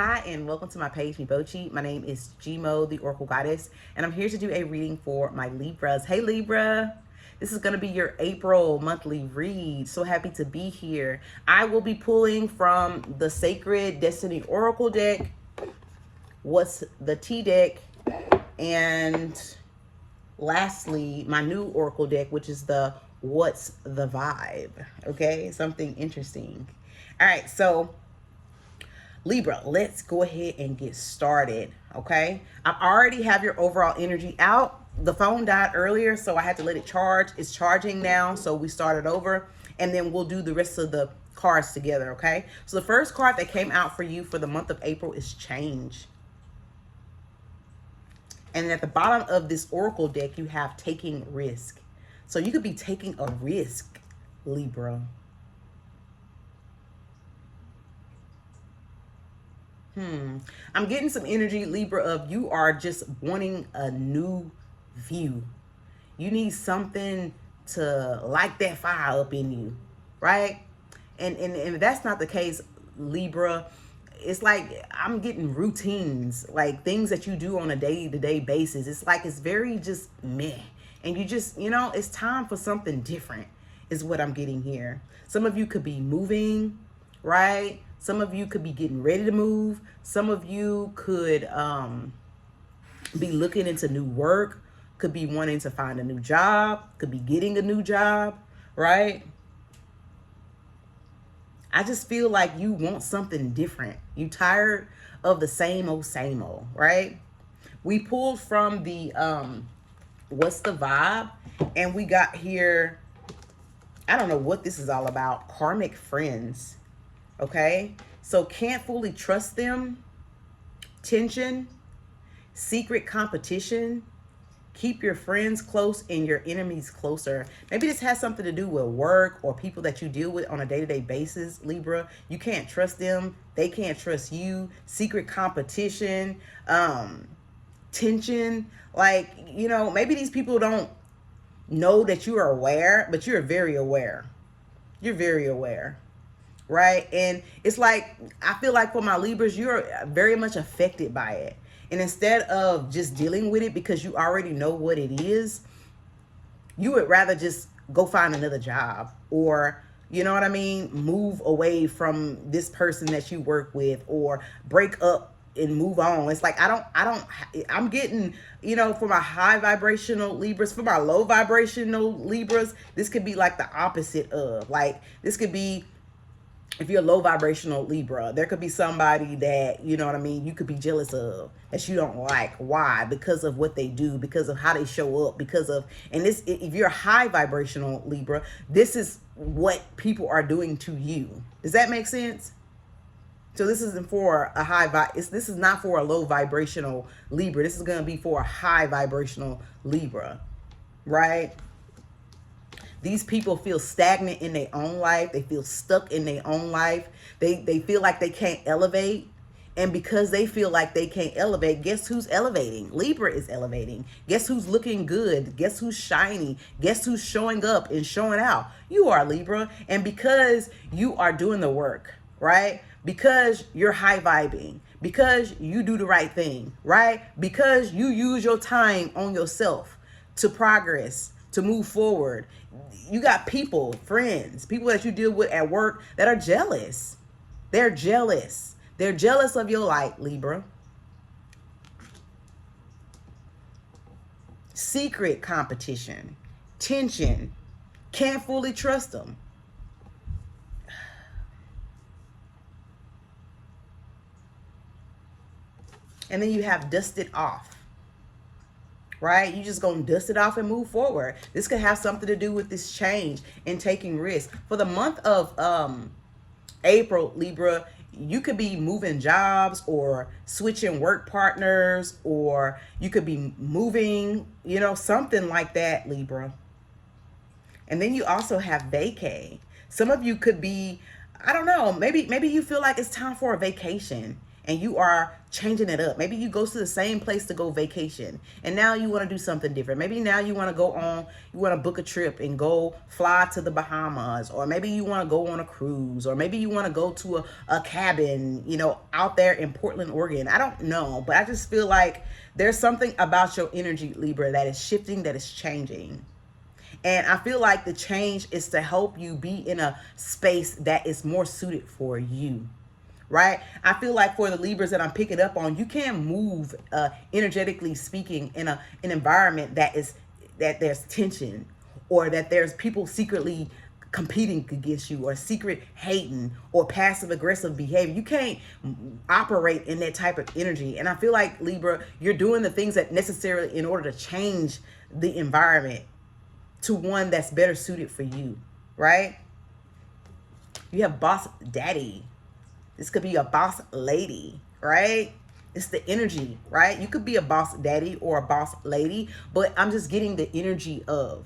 Hi, and welcome to my page, Mibochi. My name is Gmo, the Oracle Goddess, and I'm here to do a reading for my Libras. Hey, Libra. This is going to be your April monthly read. So happy to be here. I will be pulling from the Sacred Destiny Oracle deck, What's the Tea deck, and lastly, my new Oracle deck, which is the What's the Vibe. Okay, something interesting. All right, so Libra, let's go ahead and get started, okay? I already have your overall energy out. The phone died earlier, so I had to let it charge. It's charging now, so we started over, and then we'll do the rest of the cards together, okay? So the first card that came out for you for the month of April is Change. And at the bottom of this Oracle deck, you have Taking Risk. So you could be taking a risk, Libra. I'm getting some energy, Libra, of you are just wanting a new view. You need something to light that fire up in you, right? And if that's not the case, Libra, it's like I'm getting routines, like things that you do on a day-to-day basis. It's like it's very just meh. And you just, it's time for something different is what I'm getting here. Some of you could be moving, right? Some of you could be getting ready to move. Some of you could be looking into new work, could be wanting to find a new job, could be getting a new job, right? I just feel like you want something different. You tired of the same old, right? We pulled from the What's the Vibe? And we got here, I don't know what this is all about, karmic friends. Okay, so can't fully trust them, tension, secret competition, keep your friends close and your enemies closer. Maybe this has something to do with work or people that you deal with on a day-to-day basis, Libra. You can't trust them. They can't trust you. Secret competition, tension. Like, maybe these people don't know that you are aware, but you're very aware. You're very aware. Right? And it's like, I feel like for my Libras, you're very much affected by it. And instead of just dealing with it because you already know what it is, you would rather just go find another job or, you know what I mean, move away from this person that you work with or break up and move on. It's like, I'm getting, for my high vibrational Libras, for my low vibrational Libras, this could be like the opposite of, like, this could be, if you're a low vibrational Libra, there could be somebody that, you could be jealous of, that you don't like. Why? Because of what they do, because of how they show up, and this, if you're a high vibrational Libra, this is what people are doing to you. Does that make sense? So this isn't for a this is not for a low vibrational Libra. This is going to be for a high vibrational Libra, right? These people feel stagnant in their own life. They feel stuck in their own life. They feel like they can't elevate. And because they feel like they can't elevate, guess who's elevating? Libra is elevating. Guess who's looking good? Guess who's shiny? Guess who's showing up and showing out? You are, Libra. And because you are doing the work, right? Because you're high vibing, because you do the right thing, right? Because you use your time on yourself to progress, to move forward. You got people, friends, people that you deal with at work that are jealous. They're jealous. They're jealous of your light, Libra. Secret competition, tension, can't fully trust them. And then you have dusted off. Right? You just gonna dust it off and move forward. This could have something to do with this change and taking risks. For the month of April, Libra, you could be moving jobs or switching work partners, or you could be moving, something like that, Libra. And then you also have vacay. Some of you could be, I don't know, maybe you feel like it's time for a vacation. and you are changing it up. Maybe you go to the same place to go vacation, and now you want to do something different. Maybe now you want to you want to book a trip and go fly to the Bahamas, or maybe you want to go on a cruise, or maybe you want to go to a cabin, out there in Portland, Oregon. I don't know, but I just feel like there's something about your energy, Libra, that is shifting, that is changing. And I feel like the change is to help you be in a space that is more suited for you, right? I feel like for the Libras that I'm picking up on, you can't move energetically speaking in an environment that there's tension, or that there's people secretly competing against you, or secret hating, or passive aggressive behavior. You can't operate in that type of energy. And I feel like, Libra, you're doing the things that necessarily in order to change the environment to one that's better suited for you, right? You have boss daddy. This could be a boss lady, right? It's the energy, right? You could be a boss daddy or a boss lady, but I'm just getting the energy of,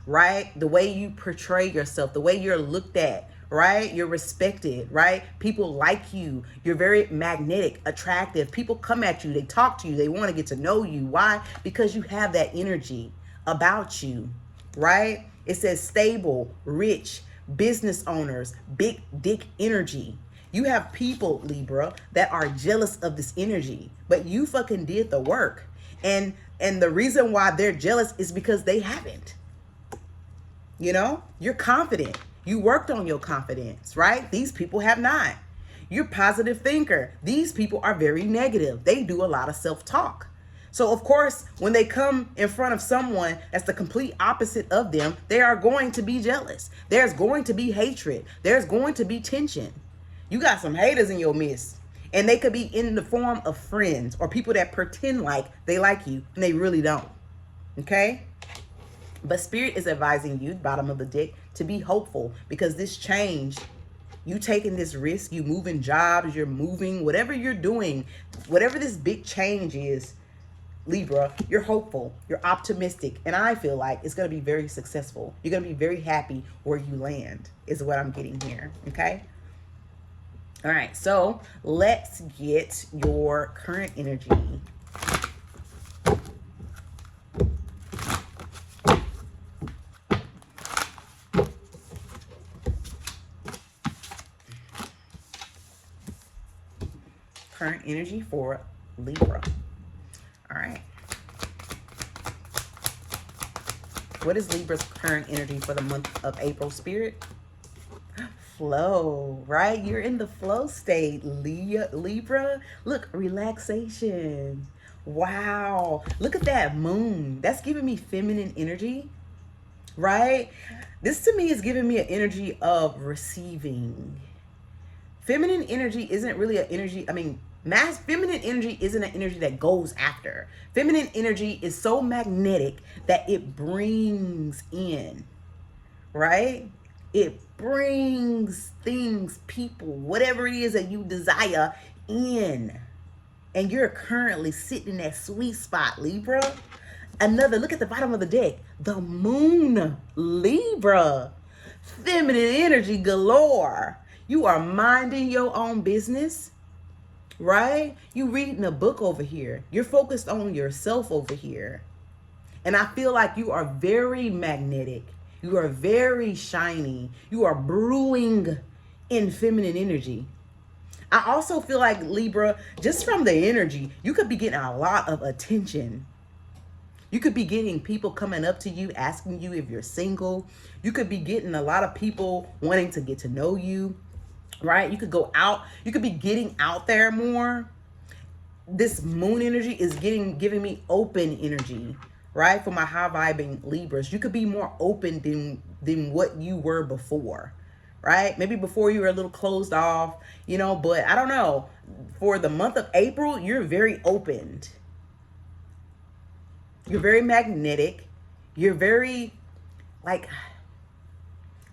right? The way you portray yourself, the way you're looked at, right? You're respected, right? People like you. You're very magnetic, attractive. People come at you. They talk to you. They want to get to know you. Why? Because you have that energy about you, right? It says stable, rich, business owners, big dick energy. You have people, Libra, that are jealous of this energy, but you fucking did the work. And the reason why they're jealous is because they haven't. You're confident. You worked on your confidence, right? These people have not. You're a positive thinker. These people are very negative. They do a lot of self-talk. So, of course, when they come in front of someone that's the complete opposite of them, they are going to be jealous. There's going to be hatred. There's going to be tension. You got some haters in your midst. And they could be in the form of friends or people that pretend like they like you and they really don't. Okay? But Spirit is advising you, bottom of the deck, to be hopeful, because this change, you taking this risk, you moving jobs, you're moving, whatever you're doing, whatever this big change is, Libra, you're hopeful, you're optimistic, and I feel like it's going to be very successful. You're going to be very happy where you land, is what I'm getting here, okay? All right, so let's get your current energy. Current energy for Libra. All right. What is Libra's current energy for the month of April, Spirit? Flow, right? You're in the flow state, Libra. Look, relaxation. Wow. Look at that moon. That's giving me feminine energy, right? This to me is giving me an energy of receiving. Feminine energy isn't really an energy. Feminine energy isn't an energy that goes after. Feminine energy is so magnetic that it brings in, right? It brings things, people, whatever it is that you desire in. And you're currently sitting in that sweet spot, Libra. Look at the bottom of the deck. The moon, Libra. Feminine energy galore. You are minding your own business, right? You reading a book over here. You're focused on yourself over here. And I feel like you are very magnetic. You are very shiny. You are brewing in feminine energy. I also feel like, Libra, just from the energy, you could be getting a lot of attention. You could be getting people coming up to you, asking you if you're single. You could be getting a lot of people wanting to get to know you, right? You could go out. You could be getting out there more. This moon energy is giving me open energy, right? For my high vibing Libras, you could be more open than what you were before, right? Maybe before you were a little closed off, but I don't know. For the month of April, you're very opened. You're very magnetic. You're very,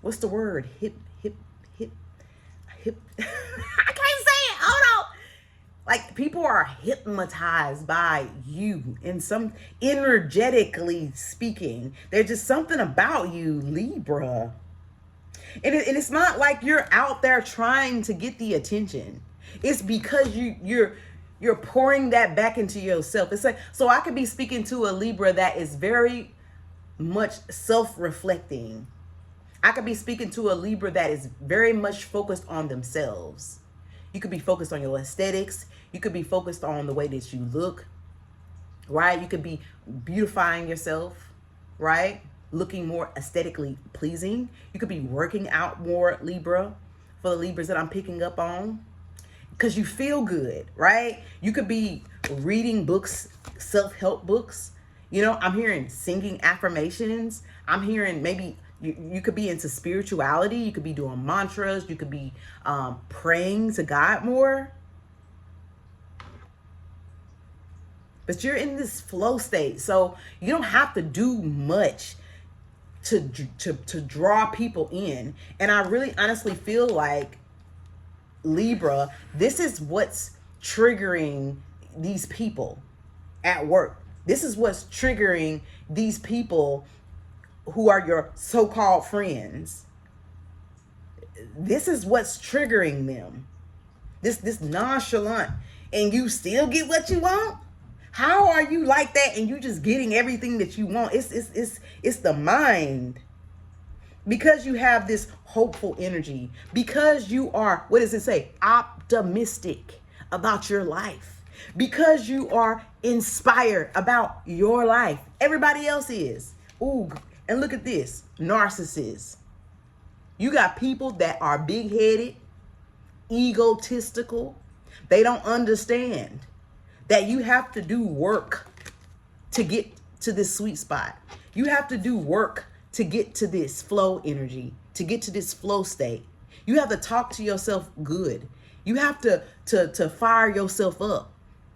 what's the word? Hip. I can't say it. Hold on. People are hypnotized by you, and some energetically speaking, there's just something about you, Libra. And it's not like you're out there trying to get the attention. It's because you're pouring that back into yourself. It's like, so I could be speaking to a Libra that is very much self-reflecting. I could be speaking to a Libra that is very much focused on themselves. You could be focused on your aesthetics. You could be focused on the way that you look, right? You could be beautifying yourself, right? Looking more aesthetically pleasing. You could be working out more, Libra, for the Libras that I'm picking up on, because you feel good, right? You could be reading books, self-help books. You know, I'm hearing singing affirmations. I'm hearing maybe you could be into spirituality. You could be doing mantras. You could be praying to God more. But you're in this flow state, so you don't have to do much to draw people in. And I really honestly feel like, Libra, this is what's triggering these people at work. This is what's triggering these people who are your so-called friends. This is what's triggering them. This nonchalant, and you still get what you want? How are you like that and you just getting everything that you want? It's the mind. Because you have this hopeful energy, because you are, what does it say? Optimistic about your life, because you are inspired about your life. Everybody else is. Ooh, and look at this, narcissists. You got people that are big-headed, egotistical. They don't understand that you have to do work to get to this sweet spot. You have to do work to get to this flow energy, to get to this flow state. You have to talk to yourself good. You have to fire yourself up.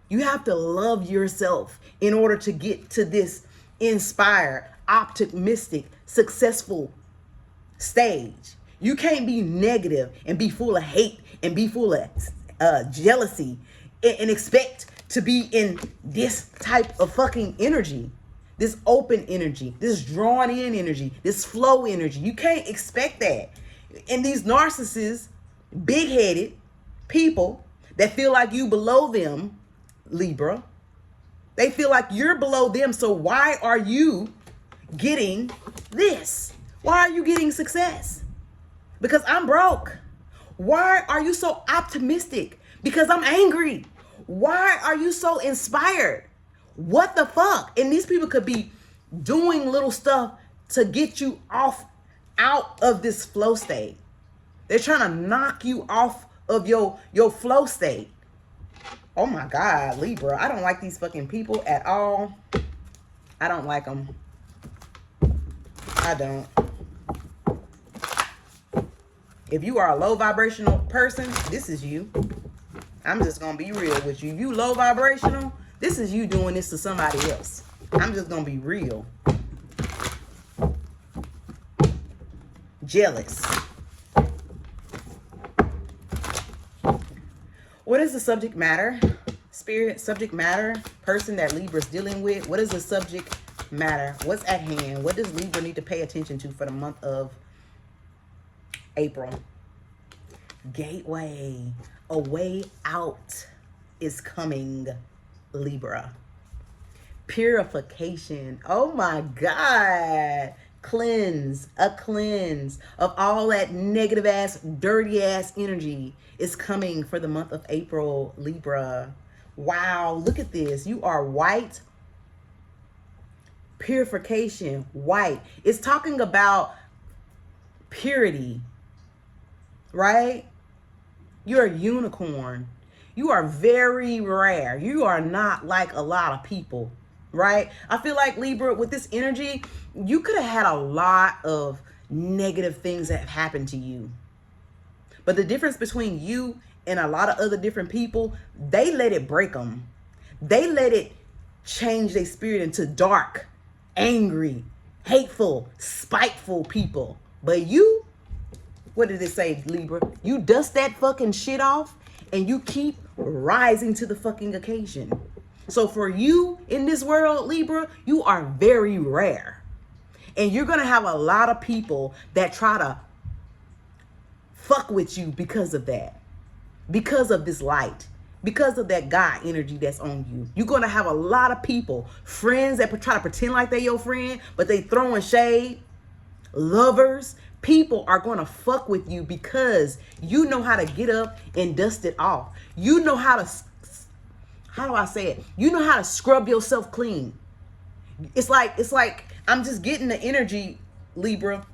You have to love yourself in order to get to this inspired, optimistic, successful stage. You can't be negative and be full of hate and be full of jealousy and expect to be in this type of fucking energy. This open energy, this drawn in energy, this flow energy. You can't expect that. And these narcissists, big-headed people that feel like you below them, Libra, they feel like you're below them. So why are you getting this? Why are you getting success? Because I'm broke. Why are you so optimistic? Because I'm angry. Why are you so inspired? What the fuck? And these people could be doing little stuff to get you out of this flow state. They're trying to knock you off of your flow state. Oh my God, Libra. I don't like these fucking people at all. I don't like them. I don't. If you are a low vibrational person, this is you. I'm just going to be real with you. If you low vibrational, this is you doing this to somebody else. I'm just going to be real. Jealous. What is the subject matter? Spirit, subject matter, person that Libra's dealing with. What is the subject matter? What's at hand? What does Libra need to pay attention to for the month of April? Gateway. A way out is coming, Libra. Purification. Oh my God. Cleanse. A cleanse of all that negative ass, dirty ass energy is coming for the month of April, Libra. Wow. Look at this. You are white. Purification. White. It's talking about purity. Right? You're a unicorn. You are very rare. You are not like a lot of people, right? I feel like, Libra, with this energy, you could have had a lot of negative things that have happened to you. But the difference between you and a lot of other different people, they let it break them. They let it change their spirit into dark, angry, hateful, spiteful people. But you, what did it say, Libra? You dust that fucking shit off and you keep rising to the fucking occasion. So for you in this world, Libra, you are very rare. And you're going to have a lot of people that try to fuck with you because of that. because of this light, because of that God energy that's on you. You're going to have a lot of people, friends that try to pretend like they're your friend, but they throwing shade. Lovers, people are going to fuck with you because you know how to get up and dust it off. You know how to, how do I say it? You know how to scrub yourself clean. It's like I'm just getting the energy, Libra,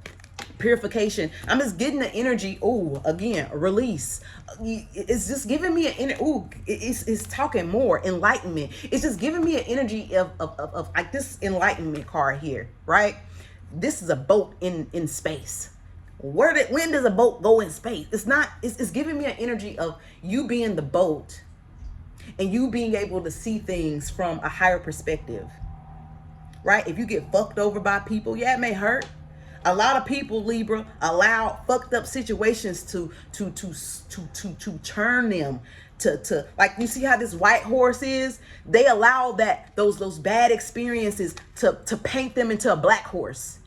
purification. I'm just getting the energy. Oh, again, release. It's just giving me it's talking more enlightenment. It's just giving me an energy of like this enlightenment card here, right? This is a boat in space. When does a boat go in space? It's giving me an energy of you being the boat and you being able to see things from a higher perspective, right? If you get fucked over by people, yeah, it may hurt. A lot of people, Libra, allow fucked up situations to turn them to like, you see how this white horse is? They allow those bad experiences to paint them into a black horse,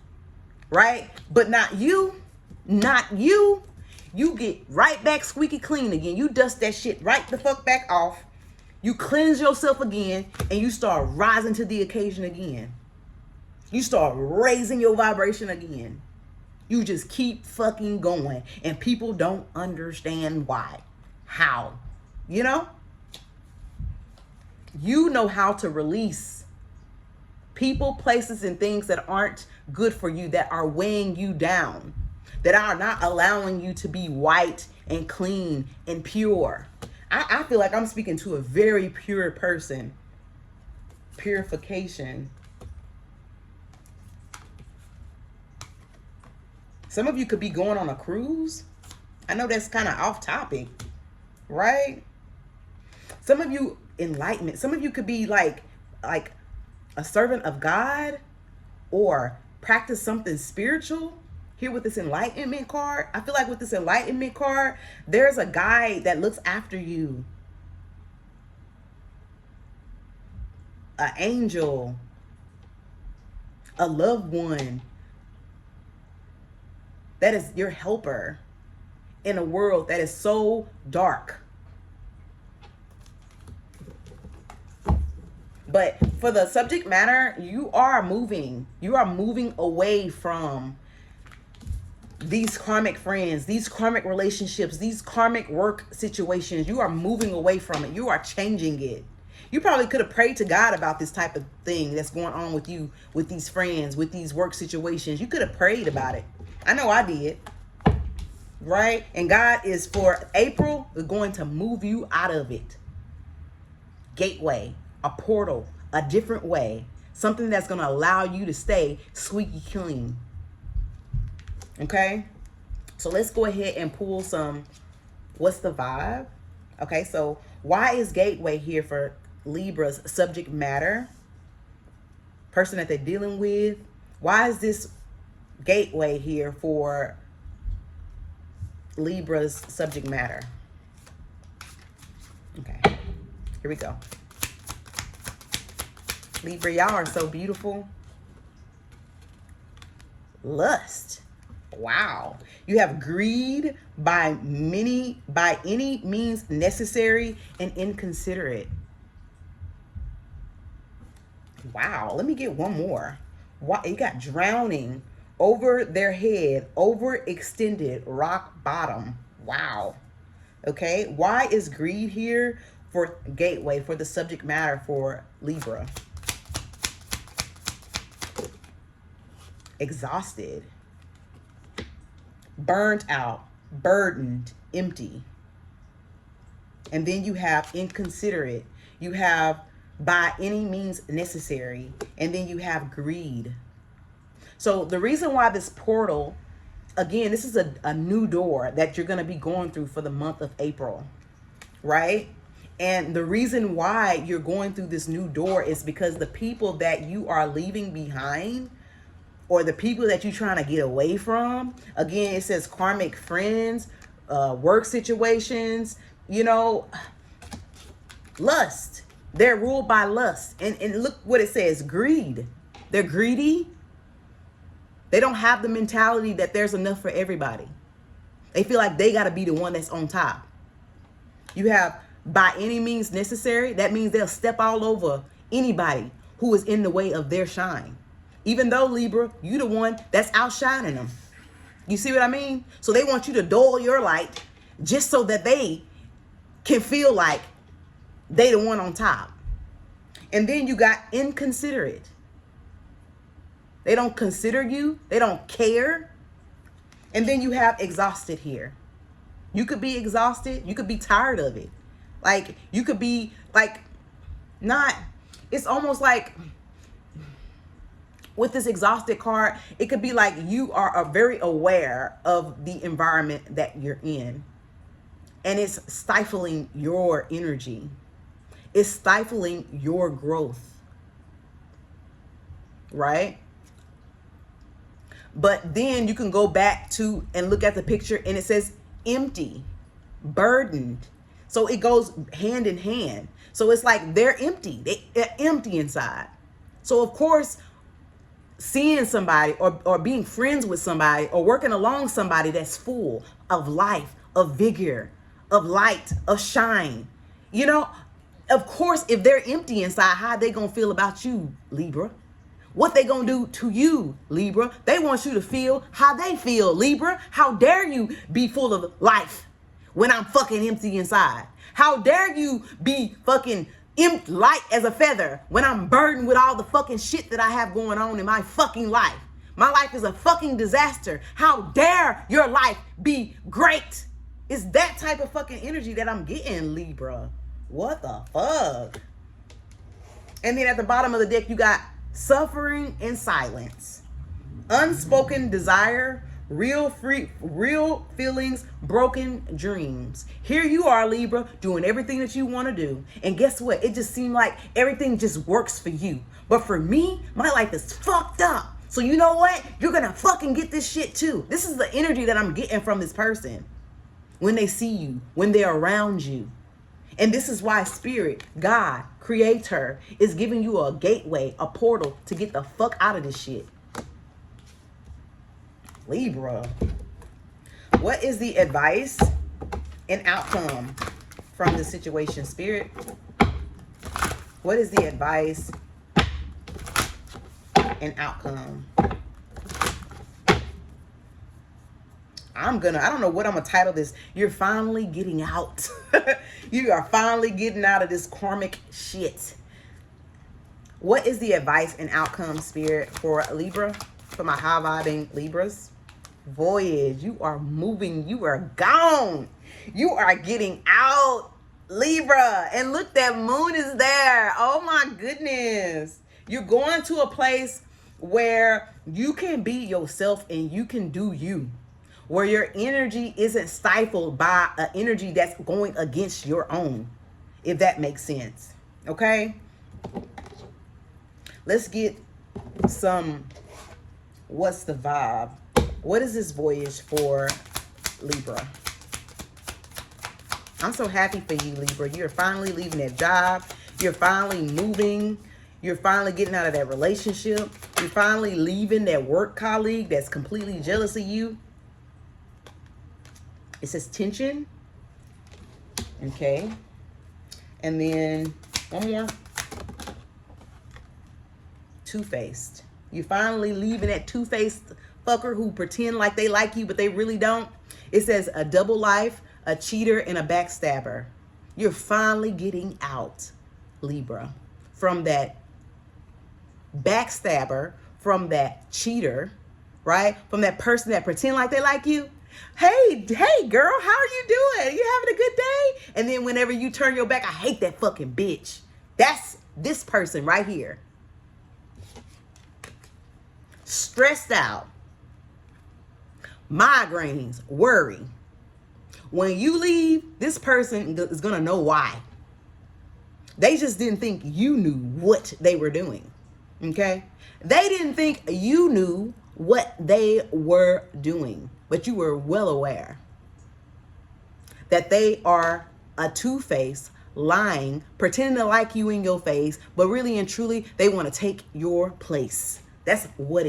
right? But not you. You get right back squeaky clean again. You dust that shit right the fuck back off. You cleanse yourself again, and you start rising to the occasion again. You start raising your vibration again. You just keep fucking going. And people don't understand why. How? You know? You know how to release people, places, and things that aren't good for you, that are weighing you down, that are not allowing you to be white and clean and pure. I feel like I'm speaking to a very pure person. Purification. Some of you could be going on a cruise. I know that's kind of off topic, right? Some of you, enlightenment. Some of you could be like a servant of God or practice something spiritual. Here with this enlightenment card, I feel like with this enlightenment card, there's a guide that looks after you. An angel, a loved one, that is your helper in a world that is so dark. But for the subject matter, you are moving away from these karmic friends, these karmic relationships, these karmic work situations. You are moving away from it. You are changing it. You probably could have prayed to God about this type of thing that's going on with you, with these friends, with these work situations. You could have prayed about it. I know I did. Right? And God is, for April, going to move you out of it. Gateway, a portal, a different way. Something that's going to allow you to stay squeaky clean. Okay, so let's go ahead and pull some, what's the vibe? Okay, so why is gateway here for Libra's subject matter? Person that they're dealing with. Why is this gateway here for Libra's subject matter? Okay, here we go. Libra, y'all are so beautiful. Lust. Wow. You have greed by any means necessary and inconsiderate. Wow. Let me get one more. Wow. You got drowning, over their head, overextended, rock bottom. Wow. Okay. Why is greed here for gateway, for the subject matter for Libra? Exhausted. Burned out, burdened, empty. And then you have inconsiderate. You have by any means necessary. And then you have greed. So the reason why this portal, again, this is a new door that you're going to be going through for the month of April, right? And the reason why you're going through this new door is because the people that you are leaving behind, or the people that you're trying to get away from, again, it says karmic friends, work situations, you know, lust. They're ruled by lust. And look what it says, greed. They're greedy. They don't have the mentality that there's enough for everybody. They feel like they got to be the one that's on top. You have by any means necessary. That means they'll step all over anybody who is in the way of their shine. Even though, Libra, you the one that's outshining them. You see what I mean? So they want you to dull your light just so that they can feel like they the one on top. And then you got inconsiderate. They don't consider you. They don't care. And then you have exhausted here. You could be exhausted. You could be tired of it. Like, you could be like, not, it's almost like with this exhausted card, it could be like you are very aware of the environment that you're in. And it's stifling your energy. It's stifling your growth. Right? But then you can go back to and look at the picture and it says empty, burdened. So it goes hand in hand. So it's like they're empty. They're empty inside. So of course, seeing somebody or being friends with somebody or working along somebody that's full of life, of vigor, of light, of shine. You know, of course, if they're empty inside, how they gonna feel about you, Libra? What they gonna do to you, Libra? They want you to feel how they feel, Libra. How dare you be full of life when I'm fucking empty inside? How dare you be fucking light as a feather when I'm burdened with all the fucking shit that I have going on in my fucking life? My life is a fucking disaster. How dare your life be great? It's that type of fucking energy that I'm getting, Libra. What the fuck? And then at the bottom of the deck, you got suffering and silence, unspoken desire, real feelings, broken dreams. Here you are, Libra, doing everything that you want to do. And guess what? It just seemed like everything just works for you. But for me, my life is fucked up. So you know what? You're going to fucking get this shit too. This is the energy that I'm getting from this person when they see you, when they're around you. And this is why Spirit, God, Creator, is giving you a gateway, a portal to get the fuck out of this shit. Libra. What is the advice and outcome from the situation, Spirit? What is the advice and outcome? I don't know what I'm gonna title this. You're finally getting out. You are finally getting out of this karmic shit. What is the advice and outcome, Spirit, for Libra? For my high vibing Libras? Voyage. You are moving. You are gone. You are getting out, Libra. And look, that moon is there. Oh my goodness. You're going to a place where you can be yourself and you can do you. Where your energy isn't stifled by an energy that's going against your own, if that makes sense. Okay? Let's get some, what's the vibe? What is this voyage for Libra? I'm so happy for you, Libra. You're finally leaving that job. You're finally moving. You're finally getting out of that relationship. You're finally leaving that work colleague that's completely jealous of you. It says tension. Okay. And then one more. Two-faced. You finally leaving that two-faced fucker who pretend like they like you, but they really don't. It says a double life, a cheater, and a backstabber. You're finally getting out, Libra, from that backstabber, from that cheater, right? From that person that pretend like they like you. Hey, girl, how are you doing? You having a good day? And then whenever you turn your back, I hate that fucking bitch. That's this person right here. Stressed out. Migraines, worry. When you leave, this person is going to know why. They just didn't think you knew what they were doing. Okay? They didn't think you knew what they were doing, but you were well aware that they are a two-faced, lying, pretending to like you in your face, but really and truly, they want to take your place. That's what it is.